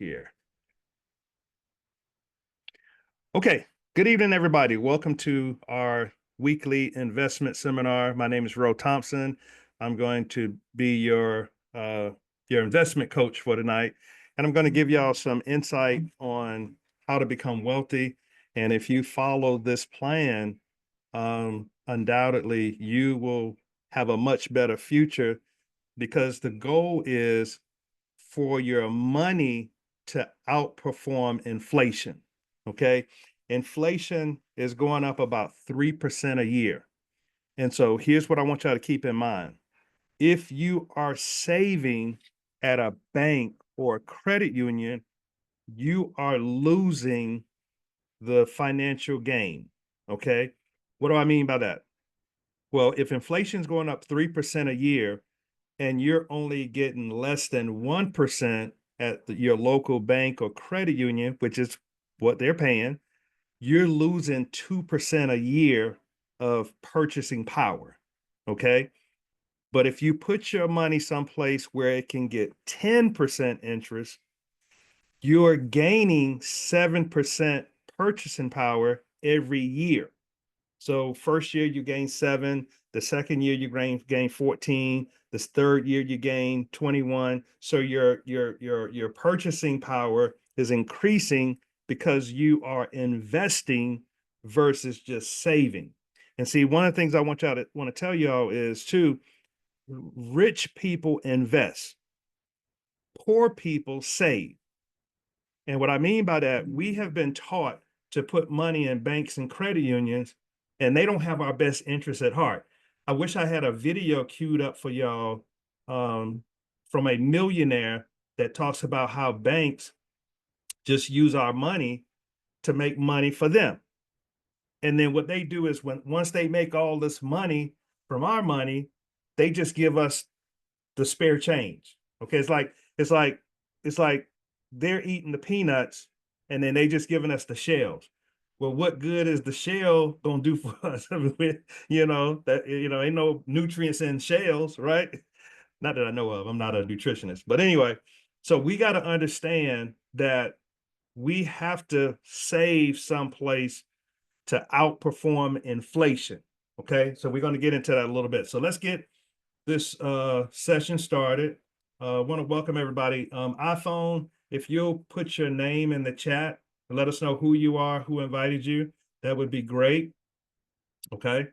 here. Okay, good evening, everybody. Welcome to our weekly investment seminar. My name is Ro Thompson. I'm going to be your investment coach for tonight, and I'm going to give y'all some insight on how to become wealthy. And if you follow this plan, undoubtedly you will have a much better future, because the goal is for your money to outperform inflation. Okay. Inflation is going up about 3% a year. And so here's what I want y'all to keep in mind. If you are saving at a bank or a credit union, you are losing the financial gain. Okay. What do I mean by that? Well, if inflation is going up 3% a year and you're only getting less than 1% at your local bank or credit union, which is what they're paying, you're losing 2% a year of purchasing power. Okay. But if you put your money someplace where it can get 10% interest, you're gaining 7% purchasing power every year. So first year you gain 7, the second year you gain 14, this third year you gain 21. So your purchasing power is increasing because you are investing versus just saving. And see, one of the things I want to tell y'all is too, rich people invest, poor people save. And what I mean by that, we have been taught to put money in banks and credit unions, and they don't have our best interests at heart. I wish I had a video queued up for y'all from a millionaire that talks about how banks just use our money to make money for them. And then what they do is once they make all this money from our money, they just give us the spare change. Okay, it's like they're eating the peanuts and then they just giving us the shells. Well, what good is the shell gonna do for us? Ain't no nutrients in shells, right? Not that I know of. I'm not a nutritionist, but anyway, so we got to understand that we have to save someplace to outperform inflation. Okay, so we're going to get into that a little bit. So let's get this session started. I want to welcome everybody. iPhone, if you'll put your name in the chat and let us know who you are, who invited you, that would be great. Okay.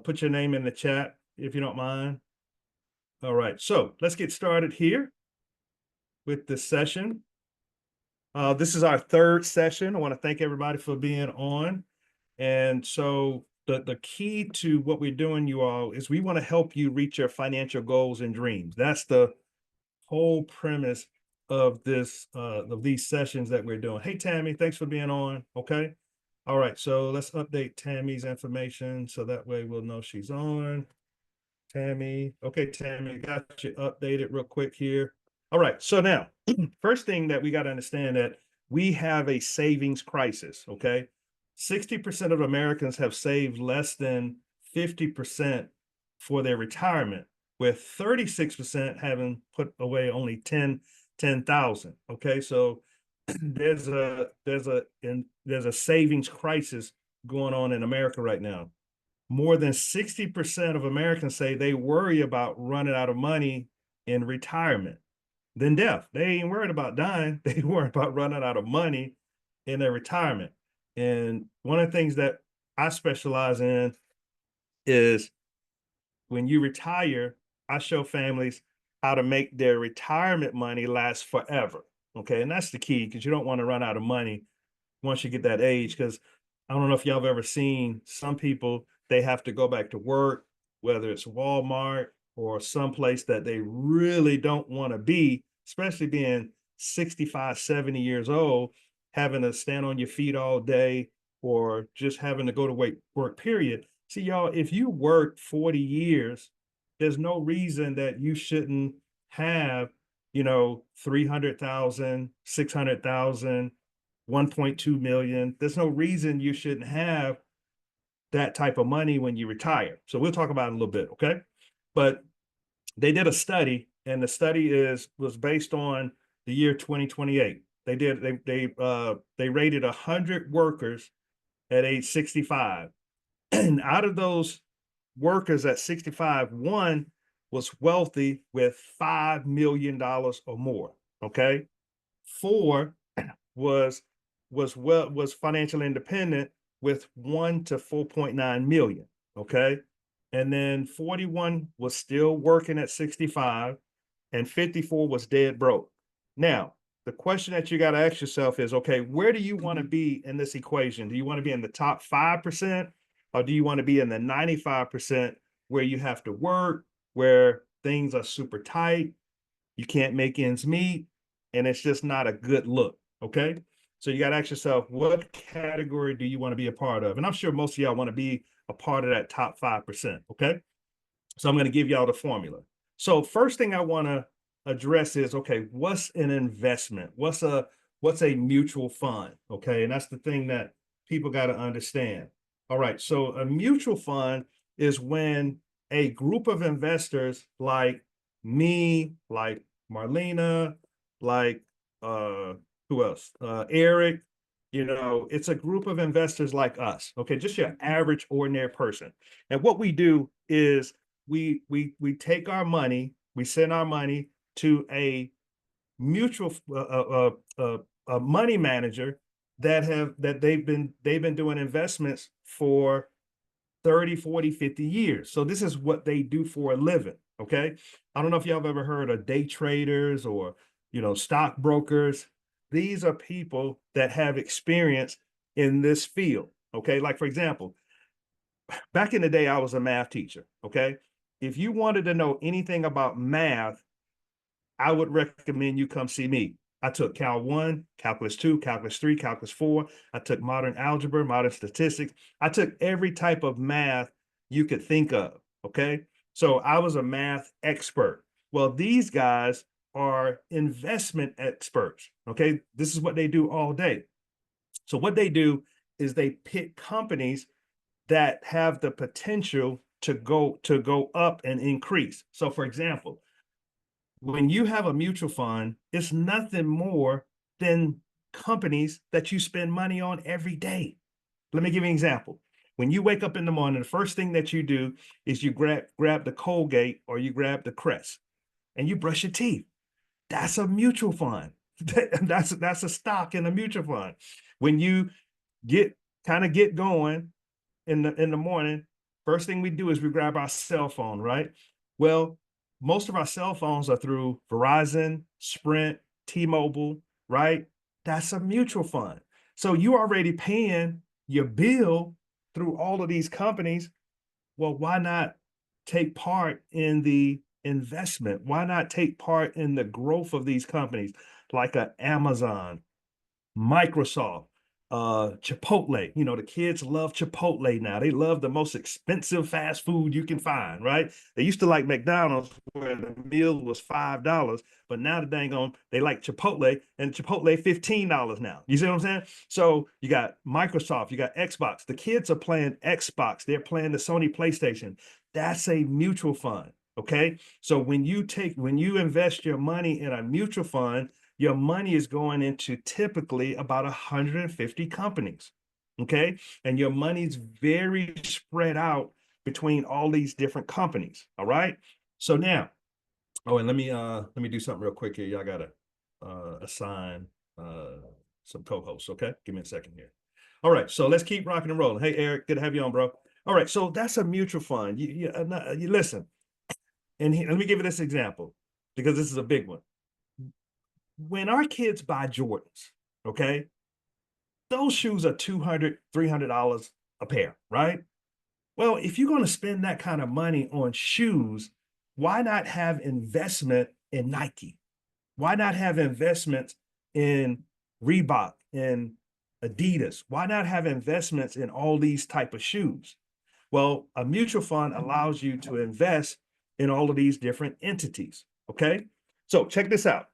Put your name in the chat if you don't mind. All right. So let's get started here with this session. This is our third session. I want to thank everybody for being on. And so the key to what we're doing, you all, is we want to help you reach your financial goals and dreams. That's the whole premise of these sessions that we're doing. Hey, Tammy, thanks for being on. Okay. All right. So let's update Tammy's information so that way we'll know she's on. Tammy. Okay, Tammy, got you updated real quick here. All right. So now, first thing that we got to understand that we have a savings crisis. Okay. 60% of Americans have saved less than 50% for their retirement, with 36% having put away only 10,000. Okay, so there's a savings crisis going on in America right now. More than 60% of Americans say they worry about running out of money in retirement than death. They ain't worried about dying. They worry about running out of money in their retirement. And one of the things that I specialize in is when you retire, I show families how to make their retirement money last forever. Okay. And that's the key, because you don't want to run out of money once you get that age. Because I don't know if y'all have ever seen some people, they have to go back to work, whether it's Walmart or someplace that they really don't want to be, especially being 65, 70 years old, having to stand on your feet all day or just having to go to work, period. See, y'all, if you work 40 years, there's no reason that you shouldn't have, 300,000, 600,000, 1.2 million. There's no reason you shouldn't have that type of money when you retire. So we'll talk about it in a little bit, okay? But they did a study, and the study was based on the year 2028. They rated 100 workers at age 65. And out of those workers at 65, one was wealthy with $5 million or more. Okay. Four was financially independent with 1 to 4.9 million. Okay. And then 41 was still working at 65, and 54 was dead broke. Now, the question that you got to ask yourself is, okay, where do you want to be in this equation? Do you want to be in the top 5%, or do you want to be in the 95% where you have to work, where things are super tight, you can't make ends meet, and it's just not a good look? Okay. So you got to ask yourself, what category do you want to be a part of? And I'm sure most of y'all want to be a part of that top 5%. Okay. So I'm going to give y'all the formula. So first thing I want to address is, okay, what's an investment? What's a mutual fund? Okay. And that's the thing that people got to understand. All right. So a mutual fund is when a group of investors like me, like Marlena, like who else? Eric, it's a group of investors like us. Okay, just your average ordinary person. And what we do is we take our money, we send our money to a mutual a money manager that they've been doing investments for 30, 40, 50 years. So this is what they do for a living. Okay. I don't know if y'all have ever heard of day traders or, stockbrokers. These are people that have experience in this field. Okay. Like, for example, back in the day, I was a math teacher. Okay. If you wanted to know anything about math, I would recommend you come see me. I took Cal 1, Calculus 2, Calculus 3, Calculus 4. I took modern algebra, modern statistics. I took every type of math you could think of. Okay. So I was a math expert. Well, these guys are investment experts. Okay. This is what they do all day. So what they do is they pick companies that have the potential to go up and increase. So for example, when you have a mutual fund, it's nothing more than companies that you spend money on every day. Let me give you an example. When you wake up in the morning, the first thing that you do is you grab the Colgate or you grab the Crest and you brush your teeth. That's a mutual fund. That's a stock in a mutual fund. When you get get going in the morning, first thing we do is we grab our cell phone, right? Well, most of our cell phones are through Verizon, Sprint, T-Mobile, right? That's a mutual fund. So you're already paying your bill through all of these companies. Well, why not take part in the investment? Why not take part in the growth of these companies like a Amazon, Microsoft, Chipotle? The kids love Chipotle now. They love the most expensive fast food you can find, right? They used to like McDonald's where the meal was $5, but now they like Chipotle, and Chipotle $15 now. You see what I'm saying? So you got Microsoft, you got Xbox. The kids are playing Xbox. They're playing the Sony PlayStation. That's a mutual fund. Okay. So when you invest your money in a mutual fund, your money is going into typically about 150 companies. Okay. And your money's very spread out between all these different companies. All right. So now, and let me do something real quick here. Y'all gotta assign some co-hosts. Okay. Give me a second here. All right. So let's keep rocking and rolling. Hey, Eric, good to have you on, bro. All right. So that's a mutual fund. You listen, and let me give you this example because this is a big one. When our kids buy Jordans, okay, those shoes are $200, $300 a pair, right? Well, if you're going to spend that kind of money on shoes, why not have investment in Nike? Why not have investments in Reebok and Adidas? Why not have investments in all these type of shoes? Well, a mutual fund allows you to invest in all of these different entities. Okay. So check this out.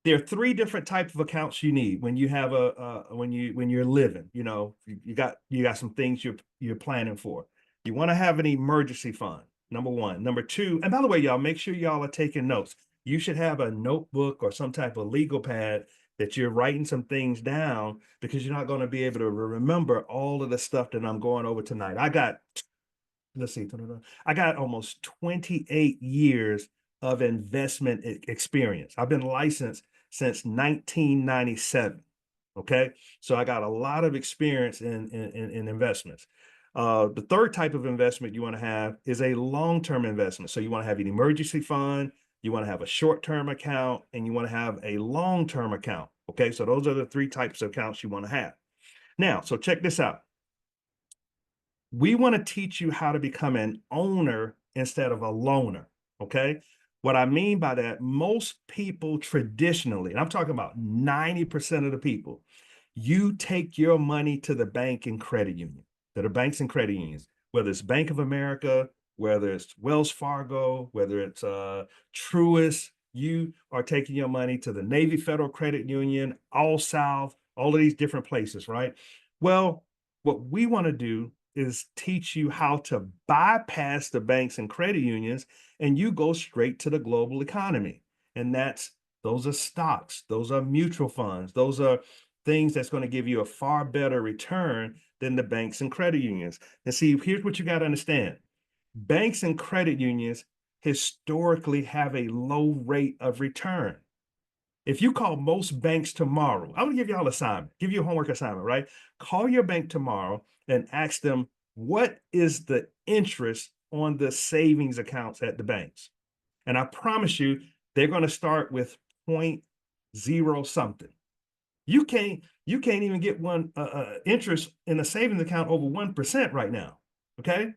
There are three different types of accounts you need when you have when you're living. You got some things you're planning for. You want to have an emergency fund, number one. Number two, and by the way, y'all, make sure y'all are taking notes. you should have a notebook or some type of legal pad that you're writing some things down, because you're not going to be able to remember all of the stuff that I'm going over tonight. Let's see, I got almost 28 years of investment experience. I've been licensed since 1997. Okay. So I got a lot of experience in investments. The third type of investment you want to have is a long-term investment. So you want to have an emergency fund, you want to have a short-term account, and you want to have a long-term account. Okay. So those are the three types of accounts you want to have. Now, so check this out. We want to teach you how to become an owner instead of a loaner. Okay. What I mean by that, most people traditionally, and I'm talking about 90% of the people, you take your money to the bank and credit union, to the banks and credit unions, whether it's Bank of America, whether it's Wells Fargo, whether it's Truist, you are taking your money to the Navy Federal Credit Union, All South, all of these different places, right? Well, what we want to do is teach you how to bypass the banks and credit unions, and you go straight to the global economy. And those are stocks, those are mutual funds, those are things that's going to give you a far better return than the banks and credit unions. And see, here's what you got to understand. Banks and credit unions historically have a low rate of return. If you call most banks tomorrow, I'm gonna give y'all an assignment, give you a homework assignment, right? Call your bank tomorrow and ask them, what is the interest on the savings accounts at the banks? And I promise you, they're gonna start with 0.0 something. You can't even get one interest in a savings account over 1% right now. Okay.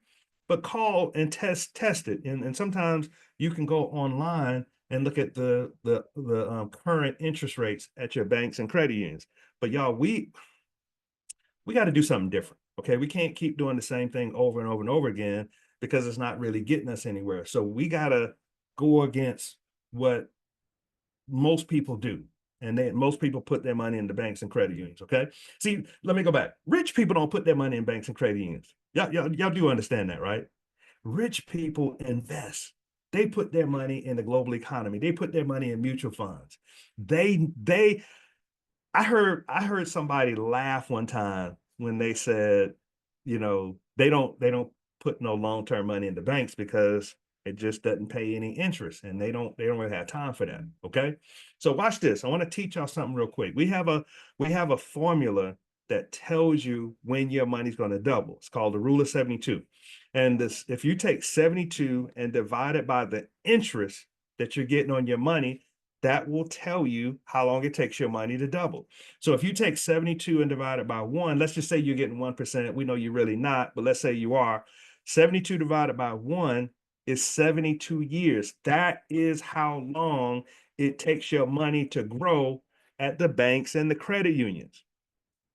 But call and test it. And sometimes you can go online and look at the current interest rates at your banks and credit unions. But y'all, we got to do something different. Okay. We can't keep doing the same thing over and over and over again, because it's not really getting us anywhere. So we got to go against what most people do. And most people put their money in the banks and credit unions. Okay. See, let me go back. Rich people don't put their money in banks and credit unions. Y'all do understand that, right? Rich people invest. They put their money in the global economy. They put their money in mutual funds. They I heard somebody laugh one time when they said, they don't put no long-term money in the banks because it just doesn't pay any interest, and they don't really have time for that. Okay. So watch this. I want to teach y'all something real quick. We have a formula that tells you when your money's going to double. It's called the rule of 72. And this, if you take 72 and divide it by the interest that you're getting on your money, that will tell you how long it takes your money to double. So if you take 72 and divide it by 1, let's just say you're getting 1%. We know you're really not, but let's say you are. 72 divided by 1 is 72 years. That is how long it takes your money to grow at the banks and the credit unions.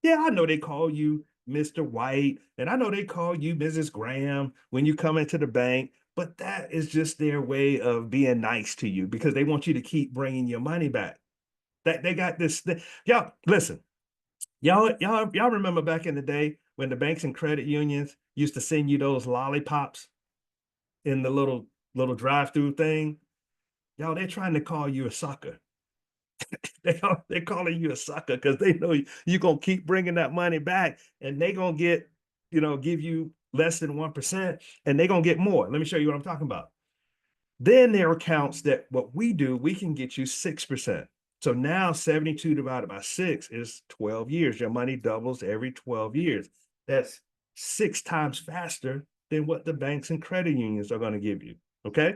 Yeah, I know they call you Mr. White, and I know they call you Mrs. Graham when you come into the bank, but that is just their way of being nice to you, because they want you to keep bringing your money back. That they got this. Y'all listen. Y'all remember back in the day when the banks and credit unions used to send you those lollipops in the little drive-through thing? Y'all, they're trying to call you a sucker. They're calling you a sucker because they know you're gonna keep bringing that money back, and they're gonna give you less than 1%, and they're gonna get more. Let me show you what I'm talking about. Then there are accounts that what we do, we can get you 6%. So now 72 divided by 6 is 12 years. Your money doubles every 12 years. That's 6 times faster than what the banks and credit unions are going to give you. Okay.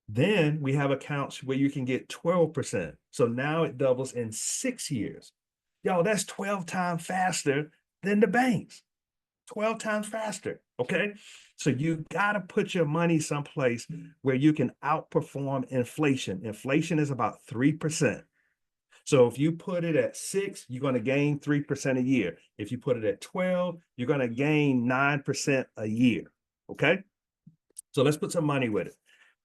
Then we have accounts where you can get 12%. So now it doubles in 6 years. Yo, that's 12 times faster than the banks. 12 times faster. Okay. So you got to put your money someplace where you can outperform inflation. Inflation is about 3%. So if you put it at 6, you're going to gain 3% a year. If you put it at 12, you're going to gain 9% a year. Okay. So let's put some money with it.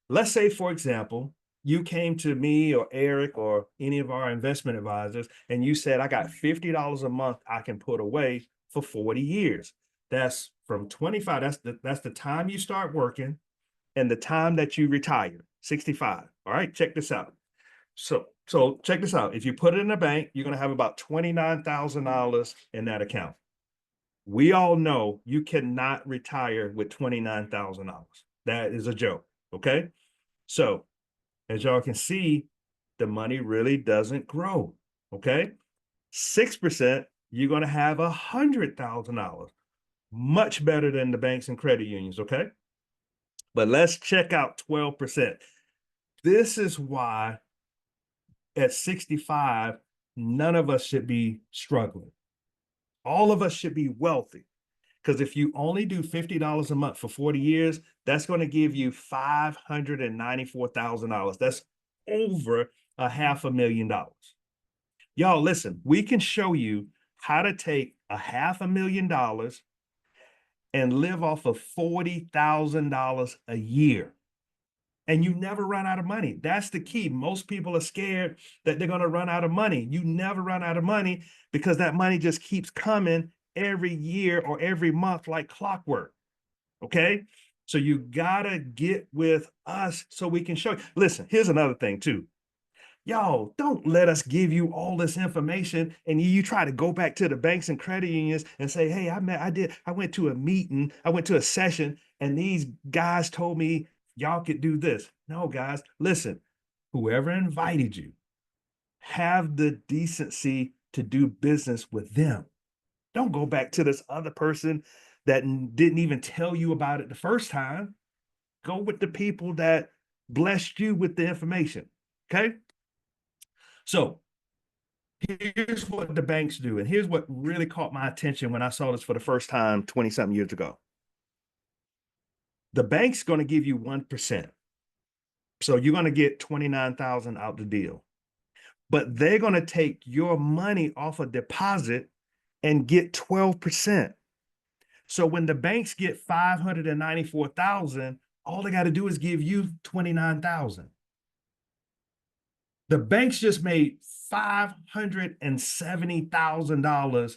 Let's say, for example, you came to me or Eric or any of our investment advisors, and you said, I got $50 a month I can put away for 40 years. That's from 25. That's the time you start working and the time that you retire. 65. All right, check this out. So check this out. If you put it in a bank, you're going to have about $29,000 in that account. We all know you cannot retire with $29,000. That is a joke. Okay. So as y'all can see, the money really doesn't grow. Okay. 6%, you're going to have $100,000. Much better than the banks and credit unions. Okay. But let's check out 12%. This is why at 65, none of us should be struggling. All of us should be wealthy. Because if you only do $50 a month for 40 years, that's going to give you $594,000. That's over $500,000. Y'all, listen, we can show you how to take $500,000 and live off of $40,000 a year. And you never run out of money. That's the key. Most people are scared that they're going to run out of money. You never run out of money because that money just keeps coming every year or every month like clockwork. Okay. So you got to get with us so we can show you. Listen, here's another thing too. Y'all, don't let us give you all this information and you try to go back to the banks and credit unions and say, hey, I went to a meeting, I went to a session, and these guys told me y'all could do this. No, guys, listen, whoever invited you, have the decency to do business with them. Don't go back to this other person that didn't even tell you about it the first time. Go with the people that blessed you with the information. Okay. So here's what the banks do. And here's what really caught my attention when I saw this for the first time 20 something years ago. The bank's going to give you 1%. So you're going to get 29,000 out the deal. But they're going to take your money off a deposit and get 12%. So when the banks get 594,000, all they got to do is give you 29,000. The banks just made $570,000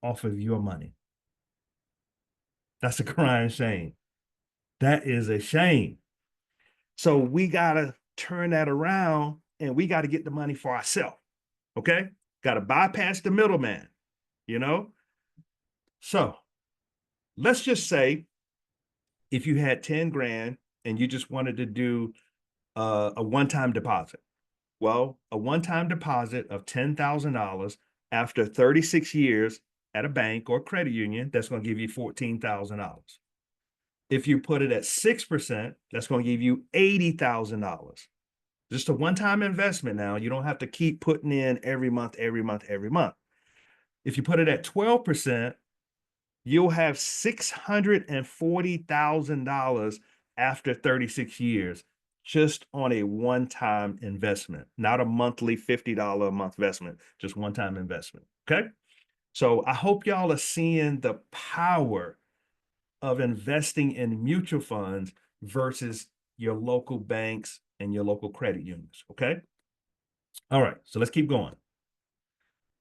off of your money. That's a crying shame. That is a shame. So we got to turn that around and we got to get the money for ourselves. Okay. Got to bypass the middleman, you know? So let's just say if you had 10 grand and you just wanted to do a one-time deposit. Well, a one-time deposit of $10,000 after 36 years at a bank or credit union, that's going to give you $14,000. If you put it at 6%, that's going to give you $80,000. Just a one-time investment now. You don't have to keep putting in every month. If you put it at 12%, you'll have $640,000 after 36 years just on a one-time investment, not a monthly $50 a month investment, just one-time investment. Okay. So I hope y'all are seeing the power of investing in mutual funds versus your local banks and your local credit unions. Okay. All right. So let's keep going.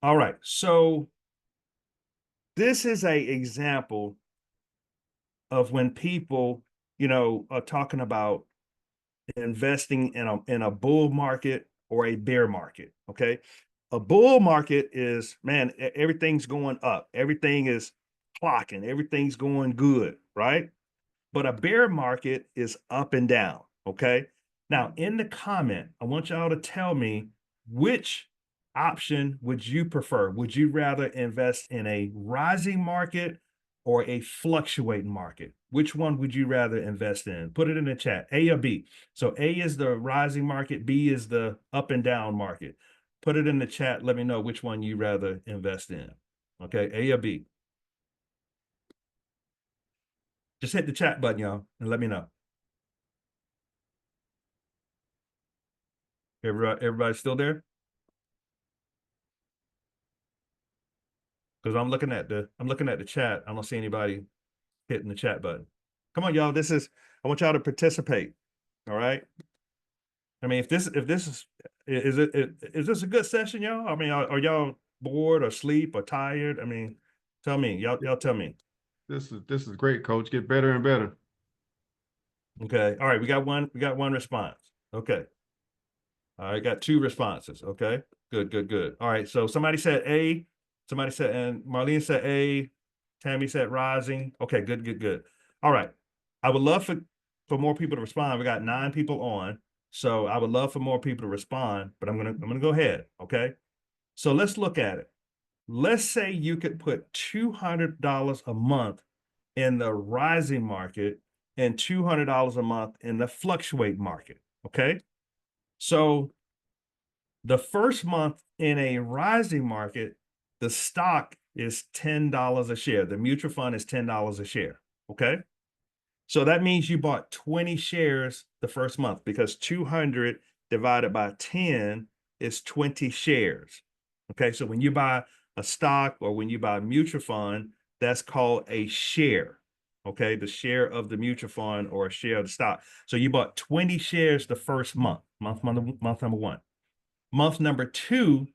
All right. So this is an example of when people, are talking about investing in a bull market or a bear market. Okay. A bull market is, man, everything's going up. Everything is clocking. Everything's going good. Right. But a bear market is up and down. Okay. Now, in the comment, I want y'all to tell me which option would you prefer? Would you rather invest in a rising market or a fluctuating market? Which one would you rather invest in? Put it in the chat, A or B. So A is the rising market, B is the up and down market. Put it in the chat. Let me know which one you rather invest in. Okay, A or B. Just hit the chat button, y'all, and let me know. Everybody's still there? Because I'm looking at the chat. I don't see anybody hitting the chat button. Come on, y'all. I want y'all to participate. All right. I mean, if this is this a good session, y'all? I mean, are y'all bored or sleep or tired? I mean, tell me, y'all tell me. This is great, Coach. Get better and better. Okay. All right. We got one response. Okay. All right. Got two responses. Okay. Good, good, good. All right. So somebody said A. Somebody said, and Marlene said A. Tammy said rising. Okay. Good, good, good. All right. I would love for more people to respond. We got 9 people on. So I would love for more people to respond, but I'm gonna go ahead. Okay. So let's look at it. Let's say you could put $200 a month in the rising market and $200 a month in the fluctuate market. Okay. So the first month in a rising market, the stock is $10 a share. The mutual fund is $10 a share. Okay. So that means you bought 20 shares the first month because 200 divided by 10 is 20 shares. Okay. So when you buy a stock or when you buy a mutual fund, that's called a share. Okay. The share of the mutual fund or a share of the stock. So you bought 20 shares the first month, month number one. Month number two,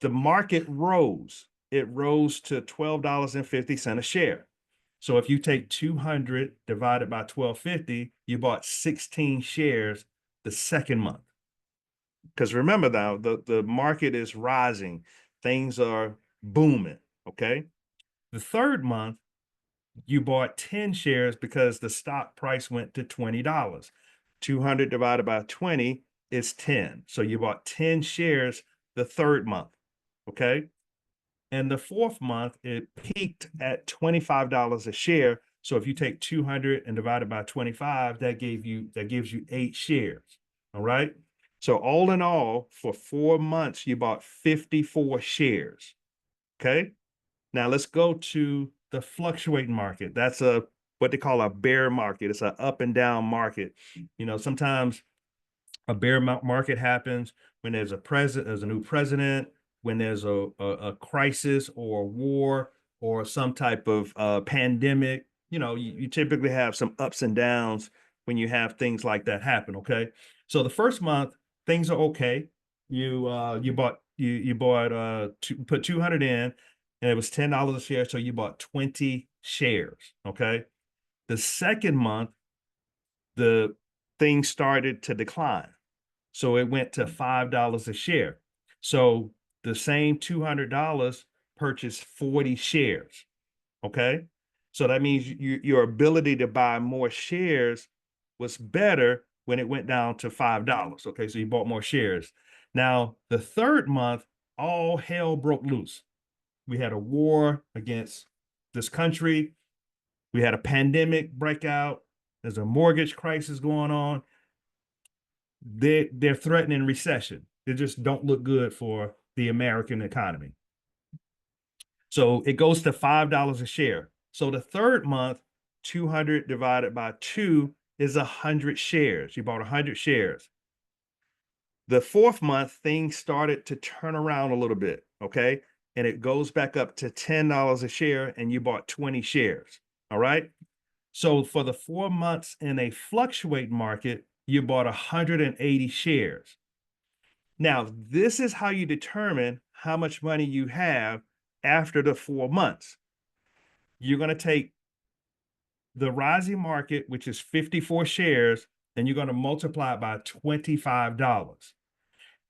the market rose. It rose to $12.50 a share. So if you take 200 divided by 12.50, you bought 16 shares the second month. Because remember now, the market is rising. Things are booming. Okay. The third month, you bought 10 shares because the stock price went to $20. 200 divided by 20 is 10. So you bought 10 shares the third month. Okay. And the fourth month, it peaked at $25 a share. So if you take 200 and divide it by 25, that gives you 8 shares. All right. So all in all, for 4 months, you bought 54 shares. Okay. Now let's go to the fluctuating market. That's what they call a bear market. It's an up and down market. Sometimes a bear market happens when there's a new president, when there's a crisis or a war or some type of pandemic. You typically have some ups and downs when you have things like that happen. Okay, so the first month things are okay. You put 200 in, and it was $10 a share, so you bought 20 shares. Okay, the second month the thing started to decline. So it went to $5 a share. So the same $200 purchased 40 shares. Okay. So that means your ability to buy more shares was better when it went down to $5. Okay. So you bought more shares. Now, the third month, all hell broke loose. We had a war against this country. We had a pandemic breakout. There's a mortgage crisis going on. They're threatening recession. They just don't look good for the American economy. So it goes to $5 a share. So the third month, 200 divided by 2 is 100 shares. You bought 100 shares. The fourth month, things started to turn around a little bit. Okay. And it goes back up to $10 a share, and you bought 20 shares. All right. So for the 4 months in a fluctuate market, you bought 180 shares. Now, this is how you determine how much money you have after the 4 months. You're going to take the rising market, which is 54 shares, and you're going to multiply it by $25.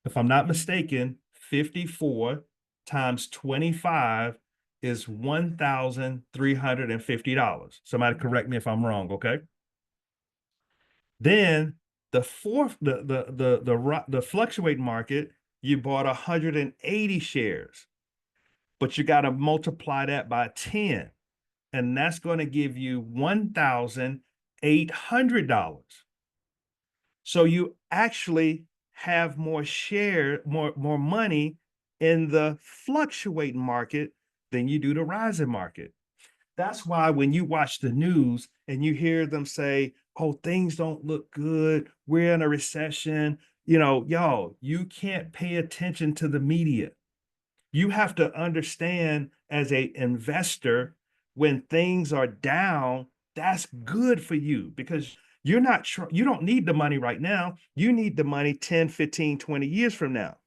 If I'm not mistaken, 54 times 25 is $1,350. Somebody correct me if I'm wrong, okay? Then the fluctuate market, you bought 180 shares, but you got to multiply that by 10, and that's going to give you $1,800. So you actually have more money in the fluctuate market than you do the rising market. That's why when you watch the news and you hear them say, oh, things don't look good, we're in a recession, y'all, you can't pay attention to the media. You have to understand as a investor, when things are down, that's good for you because you don't need the money right now. You need the money 10, 15, 20 years from now.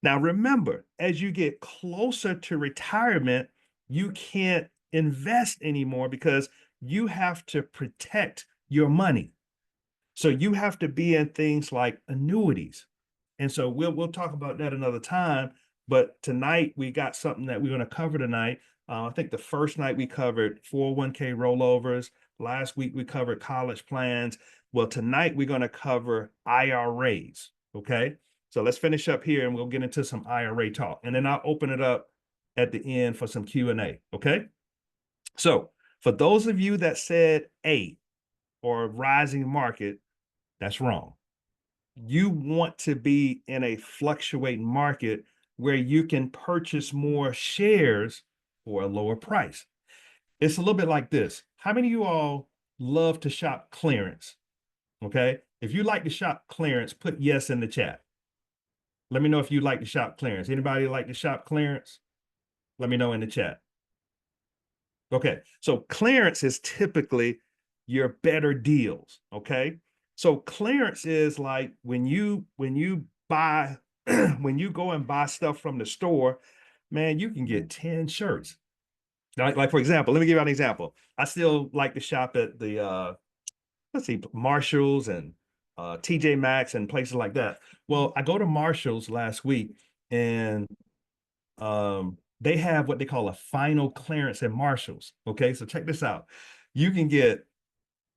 Now, remember, as you get closer to retirement, you can't invest anymore because you have to protect your money. So you have to be in things like annuities. And so we'll talk about that another time. But tonight we got something that we're going to cover tonight. I think the first night we covered 401k rollovers. Last week we covered college plans. Well, tonight we're going to cover IRAs. Okay. So let's finish up here and we'll get into some IRA talk. And then I'll open it up at the end for some Q&A. Okay. So for those of you that said A or rising market, that's wrong. You want to be in a fluctuating market where you can purchase more shares for a lower price. It's a little bit like this. How many of you all love to shop clearance? Okay. If you like to shop clearance, put yes in the chat. Let me know if you like to shop clearance. Anybody like to shop clearance? Let me know in the chat. Okay. So clearance is typically your better deals. Okay. So clearance is like when you buy when you go and buy stuff from the store, man, you can get 10 shirts. Like for example, let me give you an example. I still like to shop at the let's see, Marshalls and TJ Maxx and places like that. Well, I go to Marshalls last week and they have what they call a final clearance at Marshalls. Okay, so check this out. You can get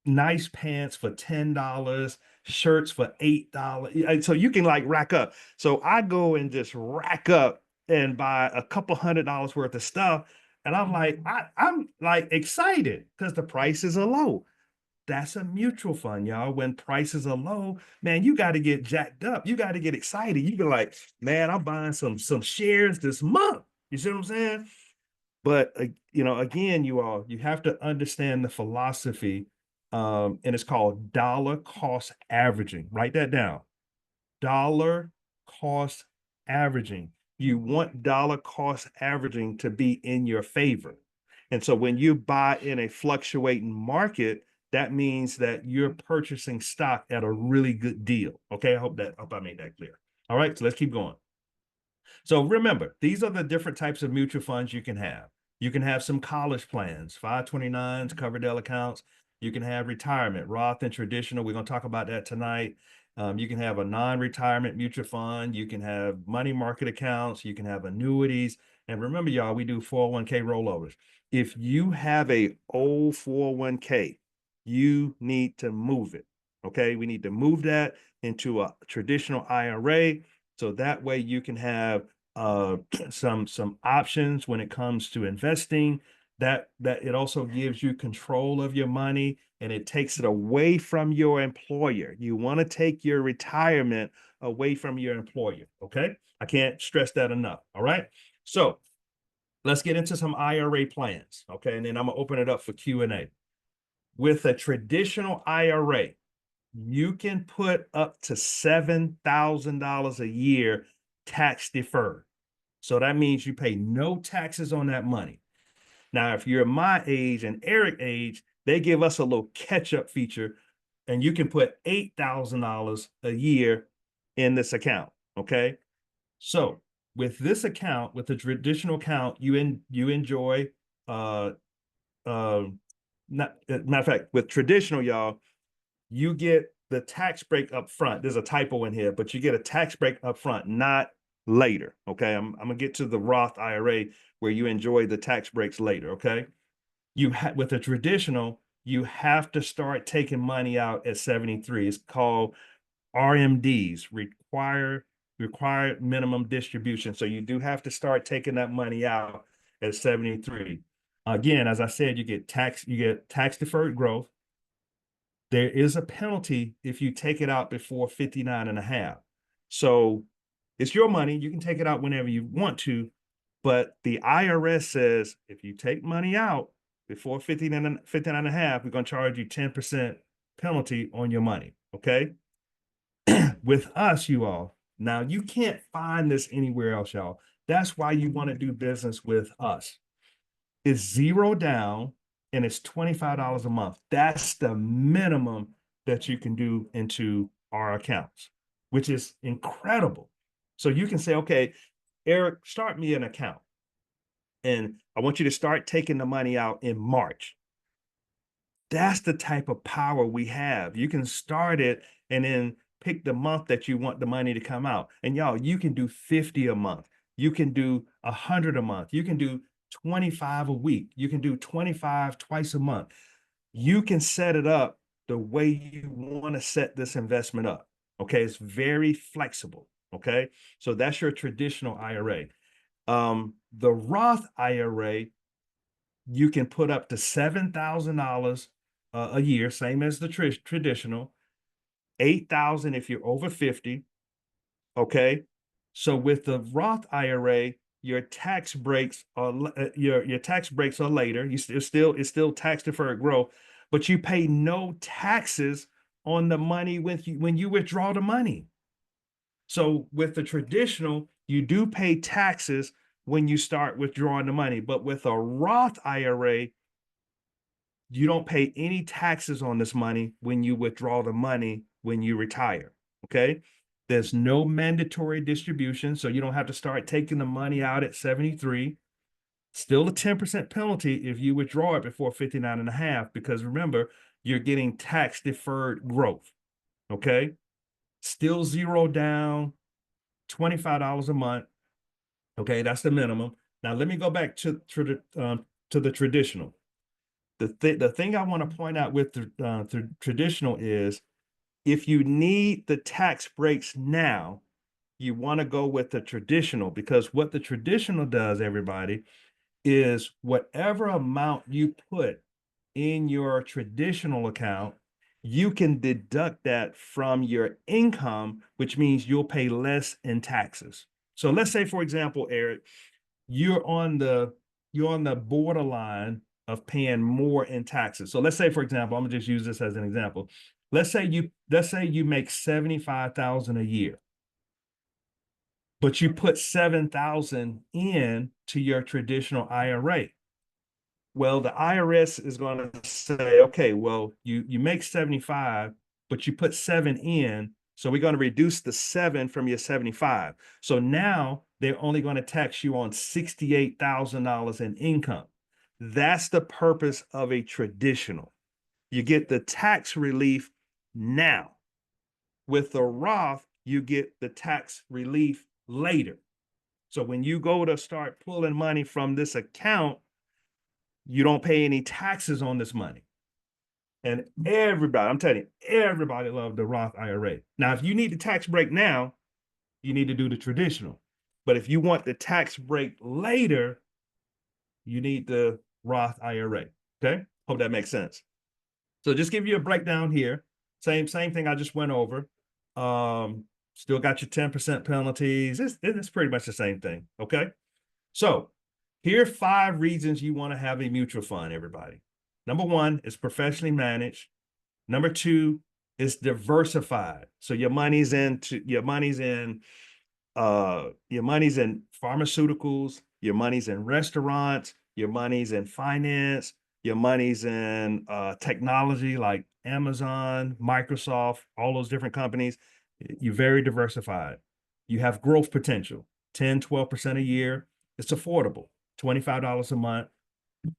nice pants for $10, shirts for $8. So you can like rack up. So I go and just rack up and buy a couple $100 worth of stuff. And I'm like, I'm like excited because the prices are low. That's a mutual fund, y'all. When prices are low, man, you got to get jacked up. You got to get excited. You be like, man, I'm buying some shares this month. You see what I'm saying? But again, you have to understand the philosophy, and it's called dollar cost averaging. Write that down. Dollar cost averaging. You want dollar cost averaging to be in your favor. And so when you buy in a fluctuating market, that means that you're purchasing stock at a really good deal. Okay, I hope I made that clear. All right, so let's keep going. So remember, these are the different types of mutual funds you can have. You can have some college plans, 529s, Coverdell accounts. You can have retirement, Roth and traditional. We're going to talk about that tonight. You can have a non-retirement mutual fund. You can have money market accounts. You can have annuities. And remember, y'all, we do 401k rollovers. If you have a old 401k, you need to move it. Okay, we need to move that into a traditional IRA. So that way you can have some options when it comes to investing. That it also gives you control of your money and it takes it away from your employer. You want to take your retirement away from your employer. Okay, I can't stress that enough. All right, so let's get into some IRA plans. Okay, and then I'm gonna open it up for Q&A. With a traditional IRA, you can put up to $7,000 a year tax deferred. So that means you pay no taxes on that money. Now, if you're my age and Eric age, they give us a little catch-up feature, and you can put $8,000 a year in this account. Okay. So with this account, with the traditional account, you enjoy not matter of fact, with traditional, y'all, you get the tax break up front. There's a typo in here, but you get a tax break up front, not later. Okay. I'm gonna get to the Roth IRA where you enjoy the tax breaks later. Okay. With a traditional, you have to start taking money out at 73. It's called RMDs, required minimum distribution. So you do have to start taking that money out at 73. Again, as I said, you get tax deferred growth. There is a penalty if you take it out before 59 and a half. So it's your money. You can take it out whenever you want to. But the IRS says if you take money out before 59 and a half, we're going to charge you 10% penalty on your money. Okay. With us, you all, now you can't find this anywhere else, y'all. That's why you want to do business with us. It's zero down and it's $25 a month. That's the minimum that you can do into our accounts, which is incredible. So you can say, okay, Eric, start me an account. And I want you to start taking the money out in March. That's the type of power we have. You can start it and then pick the month that you want the money to come out. And y'all, you can do 50 a month. You can do 100 a month. You can do 25 a week. You can do 25 twice a month. You can set it up the way you want to set this investment up. Okay. It's very flexible. Okay. So that's your traditional IRA. The Roth IRA, you can put up to $7,000 a year, same as the traditional, 8,000 if you're over 50. Okay. So with the Roth IRA, your tax breaks are your tax breaks are later. It's still tax deferred growth, but you pay no taxes on the money when you withdraw the money. So with the traditional, you do pay taxes when you start withdrawing the money, but with a Roth IRA, you don't pay any taxes on this money when you withdraw the money when you retire. Okay. There's no mandatory distribution. So you don't have to start taking the money out at 73. Still a 10% penalty if you withdraw it before 59 and a half, because remember, you're getting tax deferred growth. Okay. Still zero down, $25 a month. Okay. That's the minimum. Now let me go back to the traditional. The thing I want to point out with the traditional is, if you need the tax breaks now, you want to go with the traditional, because what the traditional does, everybody, is whatever amount you put in your traditional account, you can deduct that from your income, which means you'll pay less in taxes. So let's say, for example, Eric, you're on the borderline of paying more in taxes. So let's say, for example, I'm gonna just use this as an example. Let's say you make 75,000 a year, but you put 7,000 in to your traditional IRA. Well, the IRS is going to say, okay, well, you make 75, but you put 7 in, so we're going to reduce the 7 from your 75. So now they're only going to tax you on $68,000 in income. That's the purpose of a traditional. You get the tax relief now. With the Roth, you get the tax relief later. So when you go to start pulling money from this account, you don't pay any taxes on this money. And everybody, I'm telling you, everybody loves the Roth IRA. Now, if you need the tax break now, you need to do the traditional. But if you want the tax break later, you need the Roth IRA. Okay. Hope that makes sense. So just give you a breakdown here. Same thing I just went over. Still got your 10% penalties. It's pretty much the same thing. Okay. So here are 5 reasons you want to have a mutual fund, everybody. Number 1 is professionally managed. Number 2 is diversified. So your money's in pharmaceuticals, your money's in restaurants, your money's in finance, your money's in technology like Amazon, Microsoft, all those different companies. You're very diversified. You have growth potential, 10, 12% a year. It's affordable, $25 a month.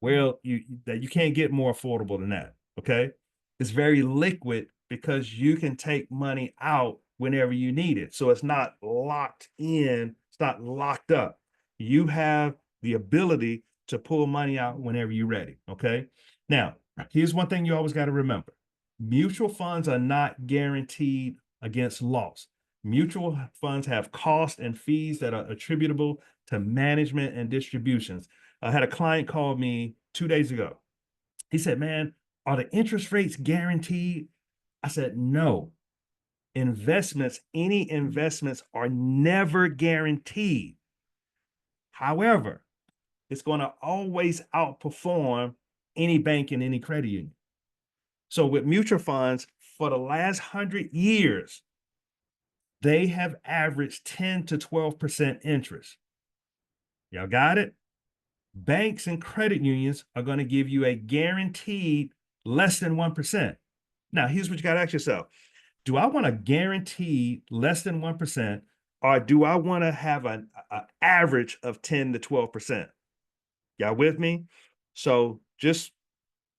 Well, you can't get more affordable than that. Okay. It's very liquid because you can take money out whenever you need it. So it's not locked in, it's not locked up. You have the ability to pull money out whenever you're ready. Okay. Now, here's one thing you always got to remember: mutual funds are not guaranteed against loss. Mutual funds have costs and fees that are attributable to management and distributions. I had a client call me 2 days ago. He said, man, are the interest rates guaranteed? I said, no. Any investments are never guaranteed. However, it's going to always outperform any bank and any credit union. So with mutual funds, for the last 100 years, they have averaged 10 to 12% interest. Y'all got it? Banks and credit unions are going to give you a guaranteed less than 1%. Now, here's what you got to ask yourself: do I want a guaranteed less than 1%, or do I want to have an average of 10 to 12%? Y'all with me? So just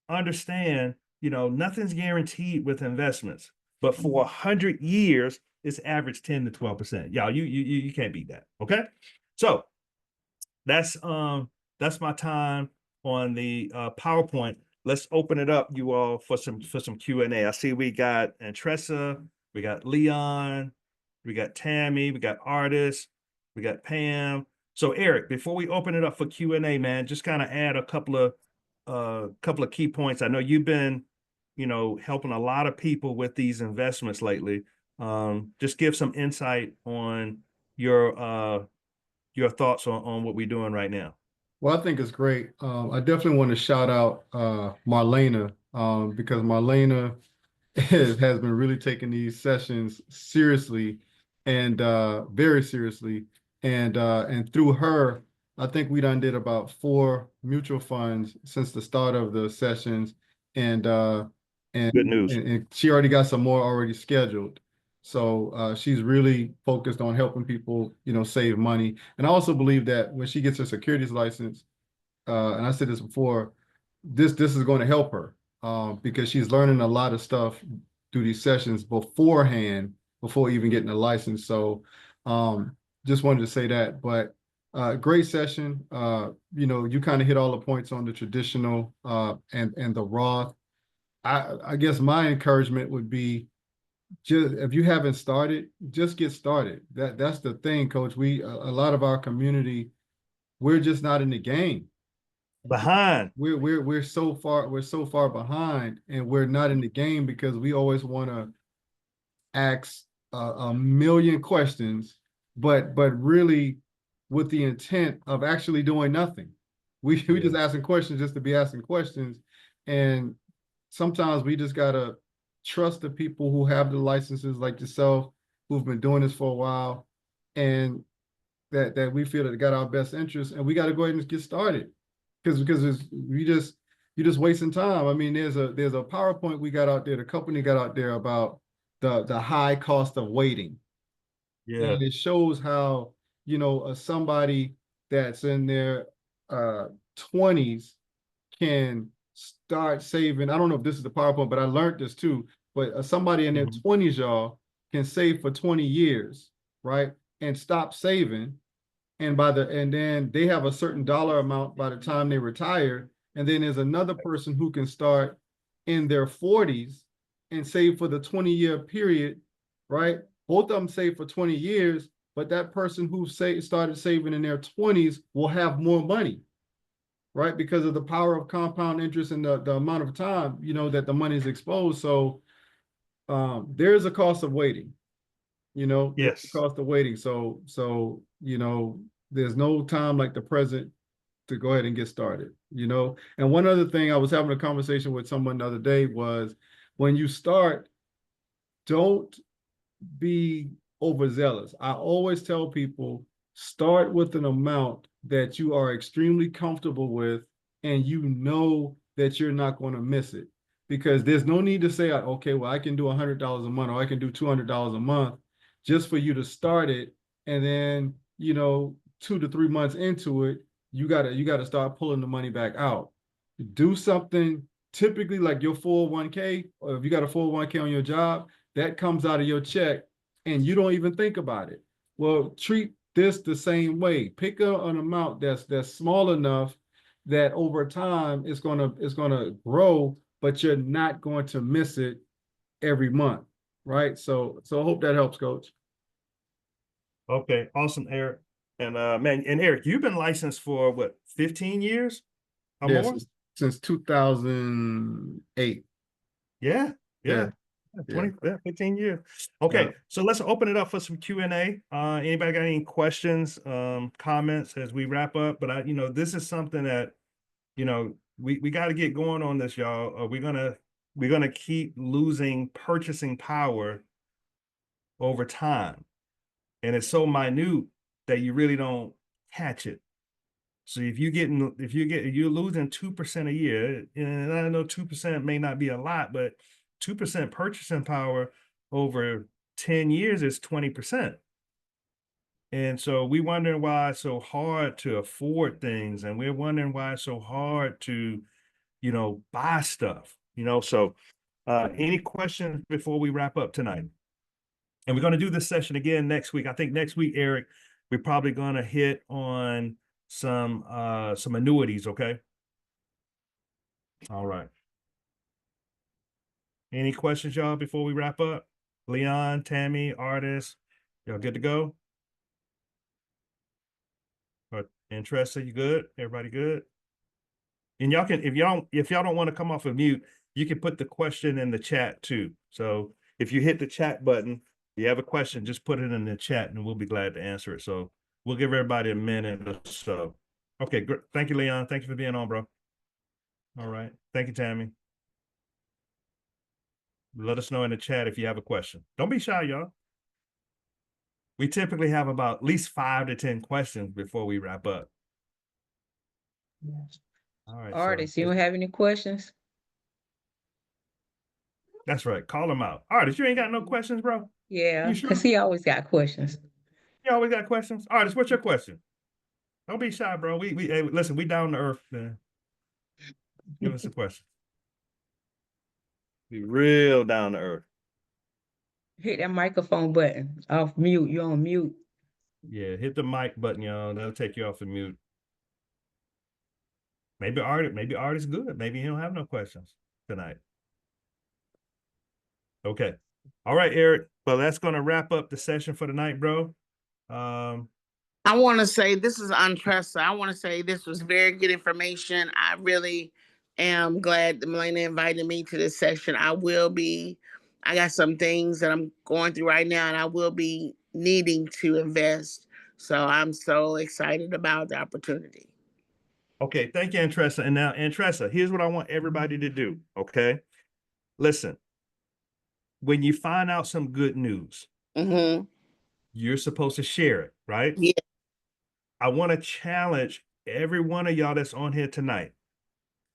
understand, nothing's guaranteed with investments, but for 100 years, it's average 10 to 12%. Y'all, you can't beat that. Okay. So that's my time on the PowerPoint. Let's open it up, you all, for some Q&A. I see we got Antressa, we got Leon, we got Tammy, we got Artist, we got Pam. So Eric, before we open it up for Q&A, man, just kind of add a couple of key points. I know you've been, helping a lot of people with these investments lately. Just give some insight on your thoughts on what we're doing right now. Well, I think it's great. I definitely want to shout out Marlena because Marlena has been really taking these sessions seriously and very seriously. And through her, I think we done did about 4 mutual funds since the start of the sessions, and uh, and Good news. and she already got some more already scheduled. So she's really focused on helping people, save money. And I also believe that when she gets her securities license, and I said this before, this is going to help her because she's learning a lot of stuff through these sessions beforehand, before even getting a license. So just wanted to say that. But great session. You kind of hit all the points on the traditional and the Roth. I guess my encouragement would be, just if you haven't started, just get started. That's the thing, Coach. A lot of our community, we're just not in the game. Behind. We're so far behind, and we're not in the game because we always want to ask a million questions, but really with the intent of actually doing nothing. We Yeah. just asking questions just to be asking questions, and sometimes we just gotta trust the people who have the licenses, like yourself, who've been doing this for a while, and that we feel that they got our best interests, and we got to go ahead and get started because you're just wasting time. I mean, there's a PowerPoint we got out there, the company got out there about the high cost of waiting, Yeah. and it shows how somebody that's in their 20s can start saving. I don't know if this is the PowerPoint, but I learned this too. But somebody in their Mhm. 20s, y'all, can save for 20 years, right? And stop saving. And then they have a certain dollar amount by the time they retire. And then there's another person who can start in their 40s and save for the 20-year period, right? Both of them save for 20 years, but that person who started saving in their 20s will have more money, right? Because of the power of compound interest and the amount of time, that the money is exposed. So there's a cost of waiting, there's a Yes. cost of waiting. So, there's no time like the present to go ahead and get started. And one other thing, I was having a conversation with someone the other day was, when you start, don't be overzealous. I always tell people, start with an amount that you are extremely comfortable with, and that you're not going to miss it. Because there's no need to say, okay, well, I can do $100 a month, or I can do $200 a month, just for you to start it. And then, 2 to 3 months into it, you gotta start pulling the money back out. Do something, typically like your 401k, or if you got a 401k on your job, that comes out of your check and you don't even think about it. Well, treat this the same way. Pick an amount that's small enough that over time it's gonna grow, but you're not going to miss it every month, right? So I hope that helps, Coach. Okay. Awesome, Eric. And man, and Eric, you've been licensed for what, 15 years or Yes, more? since 2008. Yeah. Yeah, Yeah. Yeah, yeah, 20, yeah, 15 years. yeah. Okay, so let's open it up for some Q&A. Anybody got any questions, comments as we wrap up? But this is something that, we got to get going on this, y'all. We're gonna keep losing purchasing power over time. And it's so minute that you really don't catch it. So if you're losing 2% a year, and I know 2% may not be a lot, but 2% purchasing power over 10 years is 20%. And so we wondering why it's so hard to afford things, and we're wondering why it's so hard to, buy stuff. you know, so any questions before we wrap up tonight? And we're going to do this session again next week. I think next week, Eric, we're probably going to hit on some annuities, okay? All right. Any questions, y'all, before we wrap up? Leon, Tammy, Artist, y'all good to go? And Tressa, you good? Everybody good? And y'all can, if y'all don't want to come off of mute, you can put the question in the chat too. So if you hit the chat button, you have a question, just put it in the chat and we'll be glad to answer it. So we'll give everybody a minute or so. Okay, great. Thank you, Leon. Thank you for being on, bro. All right. Thank you, Tammy. Let us know in the chat if you have a question. Don't be shy, y'all. We typically have about at least 5 to 10 questions before we wrap up. All right. Artist, you don't have any questions? That's right. Call them out. Artist, you ain't got no questions, bro? Yeah, You sure? because he always got questions. You always got questions? Artist, what's your question? Don't be shy, bro. Hey, listen, we down to earth, man. Give us a question. Be real down to earth. Hit that microphone button. Off mute. You're on mute. Yeah, hit the mic button, y'all. That'll take you off the mute. Maybe artist good. Maybe he don't have no questions tonight. Okay. All right, Eric. Well, that's gonna wrap up the session for tonight, bro. I want to say this is Antressa. I want to say this was very good information. I really am glad that Melina invited me to this session. I got some things that I'm going through right now, and I will be needing to invest. So I'm so excited about the opportunity. Okay, thank you, Antressa. And now, Antressa, here's what I want everybody to do, okay? Listen, when you find out some good news, you're supposed to share it, right? Yeah. I want to challenge every one of y'all that's on here tonight.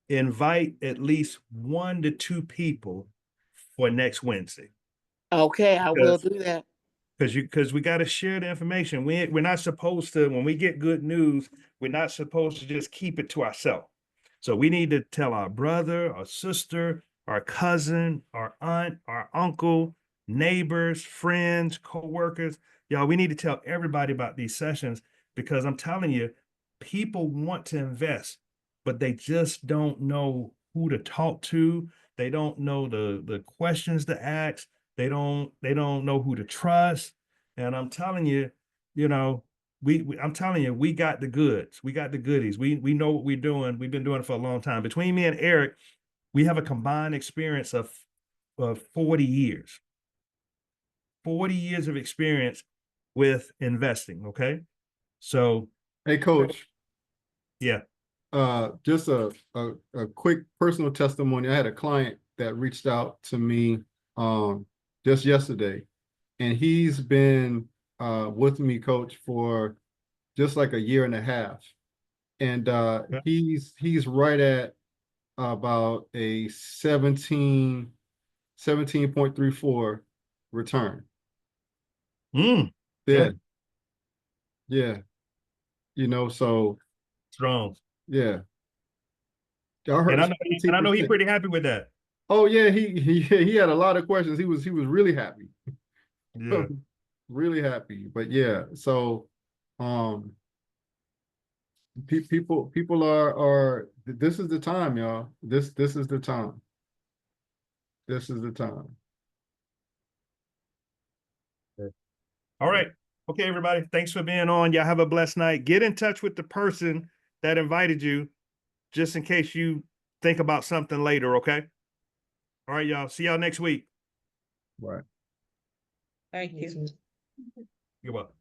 Invite at least 1 to 2 people for next Wednesday. Okay, I will do that. Because we got to share the information. We're not supposed to, when we get good news, we're not supposed to just keep it to ourselves. So we need to tell our brother, our sister, our cousin, our aunt, our uncle, neighbors, friends, co-workers. Y'all, we need to tell everybody about these sessions because I'm telling you, people want to invest, but they just don't know who to talk to. They don't know the questions to ask. They don't know who to trust. And I'm telling you, I'm telling you, we got the goods. We got the goodies. We know what we're doing. We've been doing it for a long time. Between me and Eric, we have a combined experience of 40 years. 40 years of experience with investing, okay? So, Hey, Coach. Yeah. Just a quick personal testimony. I had a client that reached out to me just yesterday, and he's been with me, Coach, for just like a year and a half. And he's right at about a 17.34 return. Yeah. Good. Yeah. So Strong. Yeah. I heard, and I know he's pretty happy with that. Oh yeah, he had a lot of questions. He was really happy. Yeah. Really happy. But yeah, so people are this is the time, y'all. This is the time. This is the time. All right. Okay, everybody. Thanks for being on. Y'all have a blessed night. Get in touch with the person that invited you, just in case you think about something later, okay? All right, y'all. See y'all next week. Right. Thank you. You're welcome.